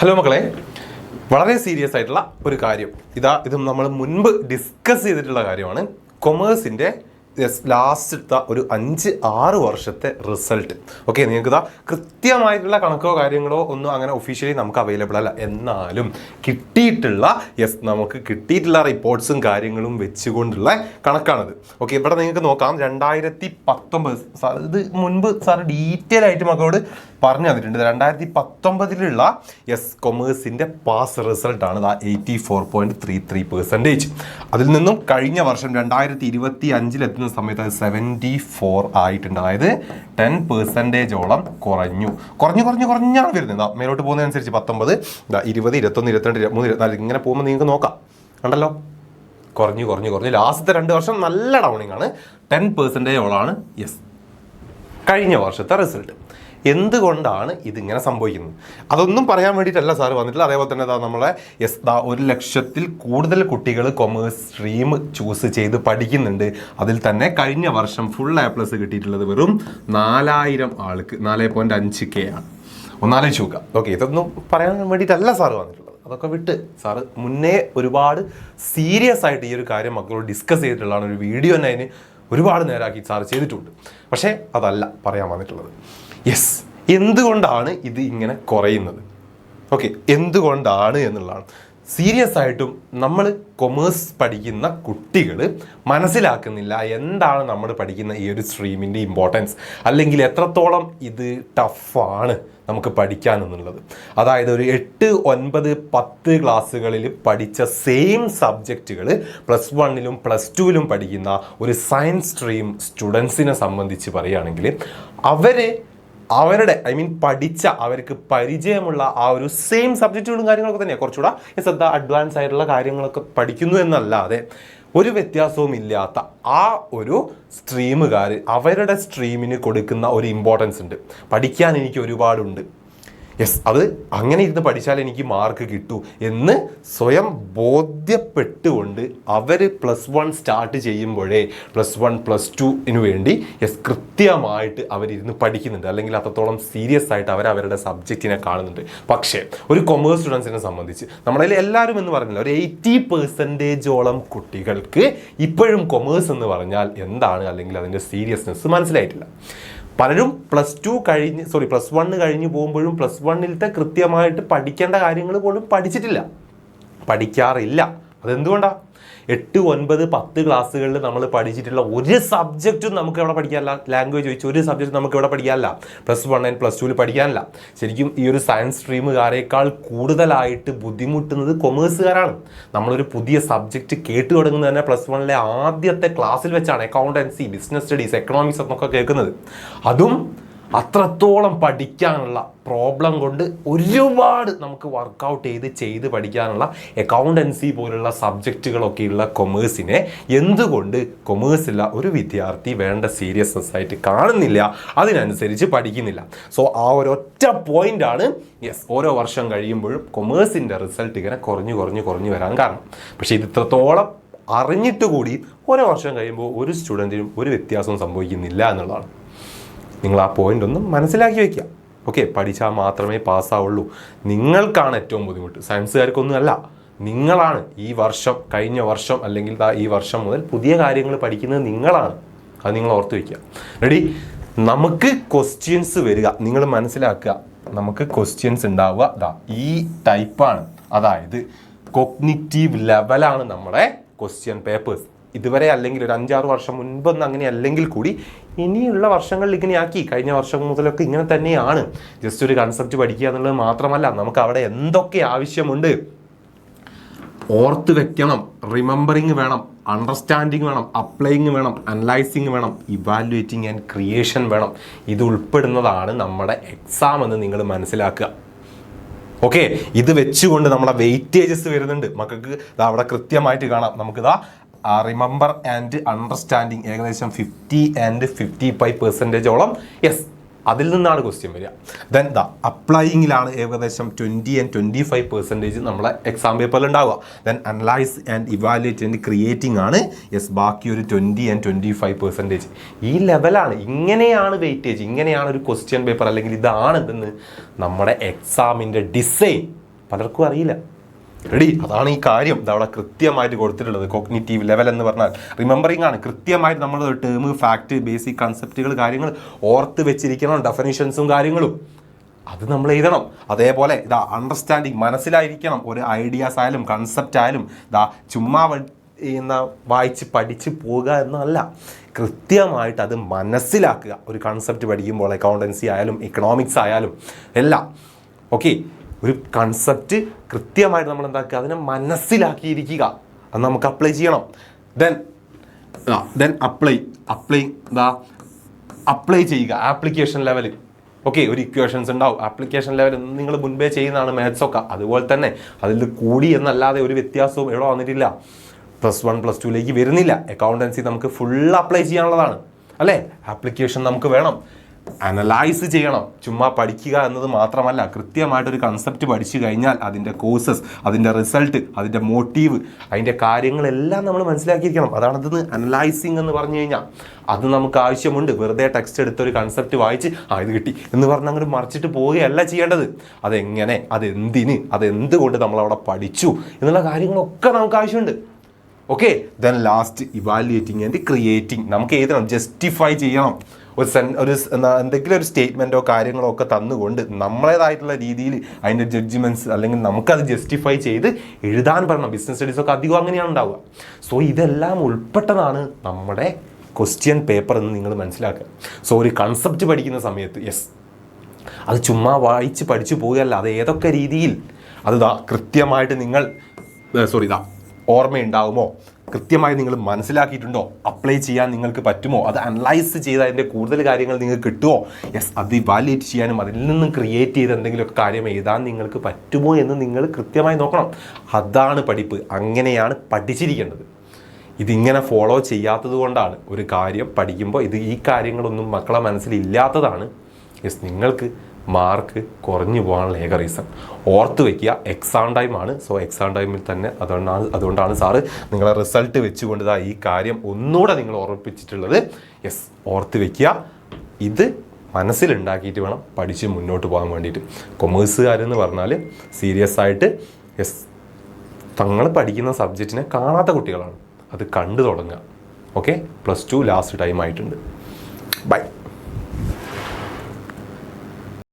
Hello മക്കളെ, വളരെ serious ആയിട്ടുള്ള ഒരു കാര്യം ഇത് നമ്മൾ മുൻപ് ഡിസ്കസ് ചെയ്തിട്ടുള്ള കാര്യമാണ്. കൊമേഴ്സിൻ്റെ ലാസ്റ്റ് ഒരു 5-6 വർഷത്തെ റിസൾട്ട്. ഓക്കെ, നിങ്ങൾക്ക് കൃത്യമായിട്ടുള്ള കണക്കോ കാര്യങ്ങളോ ഒന്നും അങ്ങനെ ഒഫീഷ്യലി നമുക്ക് അവൈലബിൾ അല്ല. എന്നാലും നമുക്ക് കിട്ടിയിട്ടുള്ള റിപ്പോർട്ട്സും കാര്യങ്ങളും വെച്ചുകൊണ്ടുള്ള കണക്കാണിത്. ഓക്കെ, ഇവിടെ നിങ്ങൾക്ക് നോക്കാം 2019. ഇത് മുൻപ് സാർ ഡീറ്റെയിൽ ആയിട്ട് മക്കളോട് പറഞ്ഞു തന്നിട്ടുണ്ട്. 2019 കൊമേഴ്സിൻ്റെ പാസ് റിസൾട്ടാണ് 84.33%. അതിൽ നിന്നും കഴിഞ്ഞ വർഷം 2025 എത്തുന്ന സമയത്ത് അത് 74 ആയിട്ടുണ്ട്. അതായത് 10% കുറഞ്ഞാണ് വരുന്നത്. മേലോട്ട് പോകുന്നതനുസരിച്ച് 19, 20, 21, 22, 23, 24 ഇങ്ങനെ പോകുമ്പോൾ നിങ്ങൾക്ക് നോക്കാം. കണ്ടല്ലോ, കുറഞ്ഞു ലാസ്റ്റത്തെ 2 വർഷം നല്ല ഡൗണിങ് ആണ്. 10% കഴിഞ്ഞ വർഷത്തെ റിസൾട്ട്. എന്തുകൊണ്ടാണ് ഇതിങ്ങനെ സംഭവിക്കുന്നത്? അതൊന്നും പറയാൻ വേണ്ടിയിട്ടല്ല സാർ വന്നിട്ടില്ല. അതേപോലെ തന്നെ നമ്മളെ 1,00,000-ൽ കൂടുതൽ കുട്ടികൾ കൊമേഴ്സ് സ്ട്രീം ചൂസ് ചെയ്ത് പഠിക്കുന്നുണ്ട്. അതിൽ തന്നെ കഴിഞ്ഞ വർഷം ഫുൾ A+ കിട്ടിയിട്ടുള്ളത് വെറും 4,000 ആൾക്ക് 4.5K ആണ്. ഒന്നാലോചിച്ച് നോക്കുക. ഓക്കെ, ഇതൊന്നും പറയാൻ വേണ്ടിയിട്ടല്ല സാറ് വന്നിട്ടുള്ളത്. അതൊക്കെ വിട്ട് സാറ് മുന്നേ ഒരുപാട് സീരിയസ് ആയിട്ട് ഈ ഒരു കാര്യം മക്കളോട് ഡിസ്കസ് ചെയ്തിട്ടുള്ളതാണ്. ഒരു വീഡിയോ തന്നെ അതിന് ഒരുപാട് നേരമാക്കി സാറ് ചെയ്തിട്ടുണ്ട്. പക്ഷേ അതല്ല പറയാൻ വന്നിട്ടുള്ളത്. എന്തുകൊണ്ടാണ് ഇത് ഇങ്ങനെ കുറയുന്നത്? ഓക്കെ, എന്തുകൊണ്ടാണ് എന്നുള്ളതാണ്. സീരിയസ് ആയിട്ടും നമ്മൾ കൊമേഴ്സ് പഠിക്കുന്ന കുട്ടികൾ മനസ്സിലാക്കുന്നില്ല എന്താണ് നമ്മൾ പഠിക്കുന്ന ഈ ഒരു സ്ട്രീമിൻ്റെ ഇമ്പോർട്ടൻസ്, അല്ലെങ്കിൽ എത്രത്തോളം ഇത് ടഫാണ് നമുക്ക് പഠിക്കാൻ എന്നുള്ളത്. അതായത് ഒരു 8, 9, 10 ക്ലാസ്സുകളിൽ പഠിച്ച സെയിം സബ്ജക്റ്റുകൾ +1-ലും +2-ലും പഠിക്കുന്ന ഒരു സയൻസ് സ്ട്രീം സ്റ്റുഡൻസിനെ സംബന്ധിച്ച് പറയുകയാണെങ്കിൽ അവരുടെ അവർക്ക് പരിചയമുള്ള ആ ഒരു സെയിം സബ്ജക്റ്റുകളും കാര്യങ്ങളൊക്കെ തന്നെയാണ്. കുറച്ചുകൂടെ അഡ്വാൻസ് ആയിട്ടുള്ള കാര്യങ്ങളൊക്കെ പഠിക്കുന്നു എന്നല്ലാതെ ഒരു വ്യത്യാസവും ഇല്ലാത്ത ആ ഒരു സ്ട്രീമുകാർ അവരുടെ സ്ട്രീമിന് കൊടുക്കുന്ന ഒരു ഇമ്പോർട്ടൻസ് ഉണ്ട്. പഠിക്കാൻ എനിക്ക് ഒരുപാടുണ്ട്, അത് അങ്ങനെ ഇരുന്ന് പഠിച്ചാൽ എനിക്ക് മാർക്ക് കിട്ടൂ എന്ന് സ്വയം ബോധ്യപ്പെട്ടുകൊണ്ട് അവർ +1 സ്റ്റാർട്ട് ചെയ്യുമ്പോഴേ +1, +2-ന് വേണ്ടി കൃത്യമായിട്ട് അവരിരുന്ന് പഠിക്കുന്നുണ്ട്. അല്ലെങ്കിൽ അത്രത്തോളം സീരിയസ് ആയിട്ട് അവരുടെ സബ്ജക്റ്റിനെ കാണുന്നുണ്ട്. പക്ഷേ ഒരു കൊമേഴ്സ് സ്റ്റുഡൻസിനെ സംബന്ധിച്ച് നമ്മളതിൽ എല്ലാവരും എന്ന് പറഞ്ഞില്ല, ഒരു 80% കുട്ടികൾക്ക് ഇപ്പോഴും കൊമേഴ്സ് എന്ന് പറഞ്ഞാൽ എന്താണ്, അല്ലെങ്കിൽ അതിൻ്റെ സീരിയസ്നെസ് മനസ്സിലായിട്ടില്ല. പലരും +1 കഴിഞ്ഞ് പോകുമ്പോഴും +1-ലത്തെ കൃത്യമായിട്ട് പഠിക്കേണ്ട കാര്യങ്ങൾ പോലും പഠിക്കാറില്ല. അതെന്തുകൊണ്ടാണ്? 8, 9, 10 ക്ലാസ്സുകളിൽ നമ്മൾ പഠിച്ചിട്ടുള്ള ഒരു സബ്ജക്റ്റും നമുക്ക് ഇവിടെ പഠിക്കാനില്ല. ലാംഗ്വേജ് ചോദിച്ചു ഒരു സബ്ജക്റ്റ് നമുക്ക് ഇവിടെ പഠിക്കാനില്ല. +1 and +2-ൽ പഠിക്കാനില്ല. ശരിക്കും ഈ ഒരു സയൻസ് സ്ട്രീമുകാരേക്കാൾ കൂടുതലായിട്ട് ബുദ്ധിമുട്ടുന്നത് കൊമേഴ്സുകാരാണ്. നമ്മളൊരു പുതിയ സബ്ജക്റ്റ് കേട്ട് തുടങ്ങുന്നത് തന്നെ +1-ലെ ആദ്യത്തെ ക്ലാസ്സിൽ വെച്ചാണ്. അക്കൗണ്ടൻസി, ബിസിനസ് സ്റ്റഡീസ്, എക്കണോമിക്സ് എന്നൊക്കെ കേൾക്കുന്നത്. അതും അത്രത്തോളം പഠിക്കാനുള്ള പ്രോബ്ലം കൊണ്ട് ഒരുപാട് നമുക്ക് വർക്കൗട്ട് ചെയ്ത് പഠിക്കാനുള്ള അക്കൗണ്ടൻസി പോലുള്ള സബ്ജക്റ്റുകളൊക്കെയുള്ള കൊമേഴ്സിനെ എന്തുകൊണ്ട് കൊമേഴ്സിലുള്ള ഒരു വിദ്യാർത്ഥി വേണ്ട സീരിയസ്നെസ് ആയിട്ട് കാണുന്നില്ല, അതിനനുസരിച്ച് പഠിക്കുന്നില്ല. സോ ആ ഒരൊറ്റ പോയിന്റാണ് ഓരോ വർഷം കഴിയുമ്പോഴും കൊമേഴ്സിൻ്റെ റിസൾട്ട് ഇങ്ങനെ കുറഞ്ഞു വരാൻ കാരണം. പക്ഷേ ഇത് ഇത്രത്തോളം അറിഞ്ഞിട്ട് കൂടി ഓരോ വർഷം കഴിയുമ്പോൾ ഒരു സ്റ്റുഡൻറ്റിനും ഒരു വ്യത്യാസവും സംഭവിക്കുന്നില്ല എന്നുള്ളതാണ്. നിങ്ങൾ ആ പോയിന്റ് ഒന്ന് മനസ്സിലാക്കി വയ്ക്കുക. ഓക്കെ, പഠിച്ചാൽ മാത്രമേ പാസ്സാവുള്ളൂ. നിങ്ങൾക്കാണ് ഏറ്റവും ബുദ്ധിമുട്ട്, സയൻസുകാർക്കൊന്നും അല്ല. നിങ്ങളാണ് കഴിഞ്ഞ വർഷം അല്ലെങ്കിൽ ഈ വർഷം മുതൽ പുതിയ കാര്യങ്ങൾ പഠിക്കുന്നത് നിങ്ങളാണ്. അത് നിങ്ങൾ ഓർത്ത് വയ്ക്കുക. റെഡി? നമുക്ക് ക്വസ്റ്റ്യൻസ് വരിക, നിങ്ങൾ മനസ്സിലാക്കുക. നമുക്ക് ക്വസ്റ്റ്യൻസ് ഉണ്ടാവുക ഈ ടൈപ്പാണ്. അതായത് കോഗ്നിറ്റീവ് ലെവലാണ് നമ്മുടെ ക്വസ്റ്റ്യൻ പേപ്പേഴ്സ്. ഇതുവരെ അല്ലെങ്കിൽ ഒരു 5-6 വർഷം മുൻപൊന്നും അങ്ങനെ അല്ലെങ്കിൽ കൂടി ഇനിയുള്ള വർഷങ്ങളിൽ ഇങ്ങനെയാക്കി. കഴിഞ്ഞ വർഷം മുതലൊക്കെ ഇങ്ങനെ തന്നെയാണ്. ജസ്റ്റ് ഒരു കൺസെപ്റ്റ് പഠിക്കുക എന്നുള്ളത് മാത്രമല്ല, നമുക്ക് അവിടെ എന്തൊക്കെ ആവശ്യമുണ്ട് ഓർത്ത് വെക്കണം. റിമെമ്പറിങ് വേണം, അണ്ടർസ്റ്റാൻഡിങ് വേണം, അപ്ലൈയിങ് വേണം, അനലൈസിങ് വേണം, ഇവാലുവേറ്റിംഗ് ആൻഡ് ക്രിയേഷൻ വേണം. ഇത് ഉൾപ്പെടുന്നതാണ് നമ്മുടെ എക്സാം എന്ന് നിങ്ങൾ മനസ്സിലാക്കുക. ഓക്കെ, ഇത് വെച്ചുകൊണ്ട് നമ്മളെ വെയിറ്റേജസ് വരുന്നുണ്ട്. മക്കൾക്ക് അവിടെ കൃത്യമായിട്ട് കാണാം. നമുക്കിതാ റിമെമ്പർ ആൻഡ് അണ്ടർസ്റ്റാൻഡിങ് ഏകദേശം 50 and 55% അതിൽ നിന്നാണ് ക്വസ്റ്റ്യൻ വരിക. ദെൻ അപ്ലൈയിങ്ങിലാണ് ഏകദേശം 20 and 25% നമ്മളെ എക്സാം പേപ്പറിൽ ഉണ്ടാവുക. Then analyse and evaluate and creating ആണ് ബാക്കി ഒരു 20 and 25%. ഈ ലെവലാണ്. ഇങ്ങനെയാണ് വെയിറ്റേജ്, ഇങ്ങനെയാണ് ഒരു ക്വസ്റ്റ്യൻ പേപ്പർ, അല്ലെങ്കിൽ ഇതാണ് എന്തെന്ന് നമ്മുടെ എക്സാമിൻ്റെ ഡിസൈൻ. പലർക്കും അറിയില്ല. റെഡി? അതാണ് ഈ കാര്യം ഇതവിടെ കൃത്യമായിട്ട് കൊടുത്തിട്ടുള്ളത്. കോഗ്നിറ്റീവ് ലെവൽ എന്ന് പറഞ്ഞാൽ റിമെമ്പറിംഗ് ആണ്. കൃത്യമായിട്ട് നമ്മൾ ടേം, ഫാക്ട്, ബേസിക് കൺസെപ്റ്റുകൾ, കാര്യങ്ങൾ ഓർത്ത് വെച്ചിരിക്കണം. ഡെഫിനിഷൻസും കാര്യങ്ങളും അത് നമ്മൾ എഴുതണം. അതേപോലെ ഇതാ അണ്ടർസ്റ്റാൻഡിങ് മനസ്സിലായിരിക്കണം. ഒരു ഐഡിയാസ് ആയാലും കൺസെപ്റ്റ് ആയാലും ഇതാ ചുമ്മാ വായിച്ച് പഠിച്ച് പോവുക എന്നല്ല, കൃത്യമായിട്ട് അത് മനസ്സിലാക്കുക. ഒരു കൺസെപ്റ്റ് പഠിക്കുമ്പോൾ അക്കൗണ്ടൻസി ആയാലും എക്കണോമിക്സ് ആയാലും എല്ലാം ഓക്കെ, ഒരു കൺസെപ്റ്റ് കൃത്യമായിട്ട് നമ്മൾ എന്താക്കുക, അതിനെ മനസ്സിലാക്കിയിരിക്കുക. അത് നമുക്ക് അപ്ലൈ ചെയ്യണം. ദെൻ അപ്ലൈ ചെയ്യുക ആപ്ലിക്കേഷൻ ലെവൽ. ഓക്കെ, ഒരു ഇക്വേഷൻസ് ഉണ്ടാവും ആപ്ലിക്കേഷൻ ലെവൽ, നിങ്ങൾ മുൻപേ ചെയ്യുന്നതാണ് മാത്സൊക്കെ. അതുപോലെ തന്നെ അതിൽ കൂടി എന്നല്ലാതെ ഒരു വ്യത്യാസവും എവിടെ വന്നിട്ടില്ല. +1 +2 വരുന്നില്ല. അക്കൗണ്ടൻസി നമുക്ക് ഫുൾ അപ്ലൈ ചെയ്യാനുള്ളതാണ് അല്ലേ? ആപ്ലിക്കേഷൻ നമുക്ക് വേണം, അനലൈസ് ചെയ്യണം. ചുമ്മാ പഠിക്കുക എന്നത് മാത്രമല്ല, കൃത്യമായിട്ടൊരു കൺസെപ്റ്റ് പഠിച്ചു കഴിഞ്ഞാൽ അതിൻ്റെ കോഴ്സസ്, അതിൻ്റെ റിസൾട്ട്, അതിൻ്റെ മോട്ടീവ്, അതിൻ്റെ കാര്യങ്ങളെല്ലാം നമ്മൾ മനസ്സിലാക്കിയിരിക്കണം. അതാണത് അനലൈസിങ് എന്ന് പറഞ്ഞു കഴിഞ്ഞാൽ. അത് നമുക്ക് ആവശ്യമുണ്ട്. വെറുതെ ടെക്സ്റ്റ് എടുത്ത് ഒരു കൺസെപ്റ്റ് വായിച്ച് ഇത് കിട്ടി എന്ന് പറഞ്ഞ് അങ്ങോട്ട് മറിച്ചിട്ട് പോവുകയല്ല ചെയ്യേണ്ടത്. അതെങ്ങനെ, അതെന്തിന്, അതെന്തുകൊണ്ട് നമ്മളവിടെ പഠിച്ചു എന്നുള്ള കാര്യങ്ങളൊക്കെ നമുക്ക് ആവശ്യമുണ്ട്. Okay, then last evaluating and creating. നമുക്ക് എഴുതണം, ജസ്റ്റിഫൈ ചെയ്യണം. എന്തെങ്കിലും ഒരു സ്റ്റേറ്റ്മെൻറ്റോ കാര്യങ്ങളോ ഒക്കെ തന്നുകൊണ്ട് നമ്മളേതായിട്ടുള്ള രീതിയിൽ അതിൻ്റെ ജഡ്ജ്മെൻറ്റ്സ് അല്ലെങ്കിൽ നമുക്കത് ജസ്റ്റിഫൈ ചെയ്ത് എഴുതാൻ പറയണം. ബിസിനസ് സ്റ്റഡീസൊക്കെ അധികം അങ്ങനെയാണ് ഉണ്ടാവുക. സോ ഇതെല്ലാം ഉൾപ്പെട്ടതാണ് നമ്മുടെ ക്വസ്റ്റ്യൻ പേപ്പർ എന്ന് നിങ്ങൾ മനസ്സിലാക്കുക. സോ ഒരു കൺസെപ്റ്റ് പഠിക്കുന്ന സമയത്ത് അത് ചുമ്മാ വായിച്ച് പഠിച്ചു പോവുകയല്ല, അത് ഏതൊക്കെ രീതിയിൽ അത് കൃത്യമായിട്ട് നിങ്ങൾ ഓർമ്മയുണ്ടാവുമോ, കൃത്യമായി നിങ്ങൾ മനസ്സിലാക്കിയിട്ടുണ്ടോ, അപ്ലൈ ചെയ്യാൻ നിങ്ങൾക്ക് പറ്റുമോ, അത് അനലൈസ് ചെയ്ത് അതിൻ്റെ കൂടുതൽ കാര്യങ്ങൾ നിങ്ങൾക്ക് കിട്ടുമോ, അത് ഇവാലുവേറ്റ് ചെയ്യാനും അതിൽ നിന്നും ക്രിയേറ്റ് ചെയ്ത് എന്തെങ്കിലുമൊക്കെ കാര്യം എഴുതാൻ നിങ്ങൾക്ക് പറ്റുമോ എന്ന് നിങ്ങൾ കൃത്യമായി നോക്കണം. അതാണ് പഠിപ്പ്. അങ്ങനെയാണ് പഠിച്ചിരിക്കേണ്ടത്. ഇതിങ്ങനെ ഫോളോ ചെയ്യാത്തത് കൊണ്ടാണ് ഒരു കാര്യം പഠിക്കുമ്പോൾ ഈ കാര്യങ്ങളൊന്നും മക്കളെ മനസ്സിലില്ലാത്തതാണ് നിങ്ങൾക്ക് മാർക്ക് കുറഞ്ഞു പോകാനുള്ള ഏക റീസൺ. ഓർത്ത് വയ്ക്കുക, എക്സാം ടൈമാണ്. സോ എക്സാം ടൈമിൽ തന്നെ അതുകൊണ്ടാണ് സാറ് നിങ്ങളെ റിസൾട്ട് വെച്ചുകൊണ്ട് ഈ കാര്യം ഒന്നുകൂടെ നിങ്ങൾ ഓർമ്മിപ്പിച്ചിട്ടുള്ളത്. ഓർത്ത് വയ്ക്കുക. ഇത് മനസ്സിലുണ്ടാക്കിയിട്ട് വേണം പഠിച്ച് മുന്നോട്ട് പോകാൻ വേണ്ടിയിട്ട്. കൊമേഴ്സുകാരെന്ന് പറഞ്ഞാൽ സീരിയസ് ആയിട്ട് തങ്ങൾ പഠിക്കുന്ന സബ്ജക്റ്റിനെ കാണാത്ത കുട്ടികളാണ്. അത് കണ്ടു തുടങ്ങുക. ഓക്കെ, +2 ലാസ്റ്റ് ടൈം ആയിട്ടുണ്ട്. ബൈ.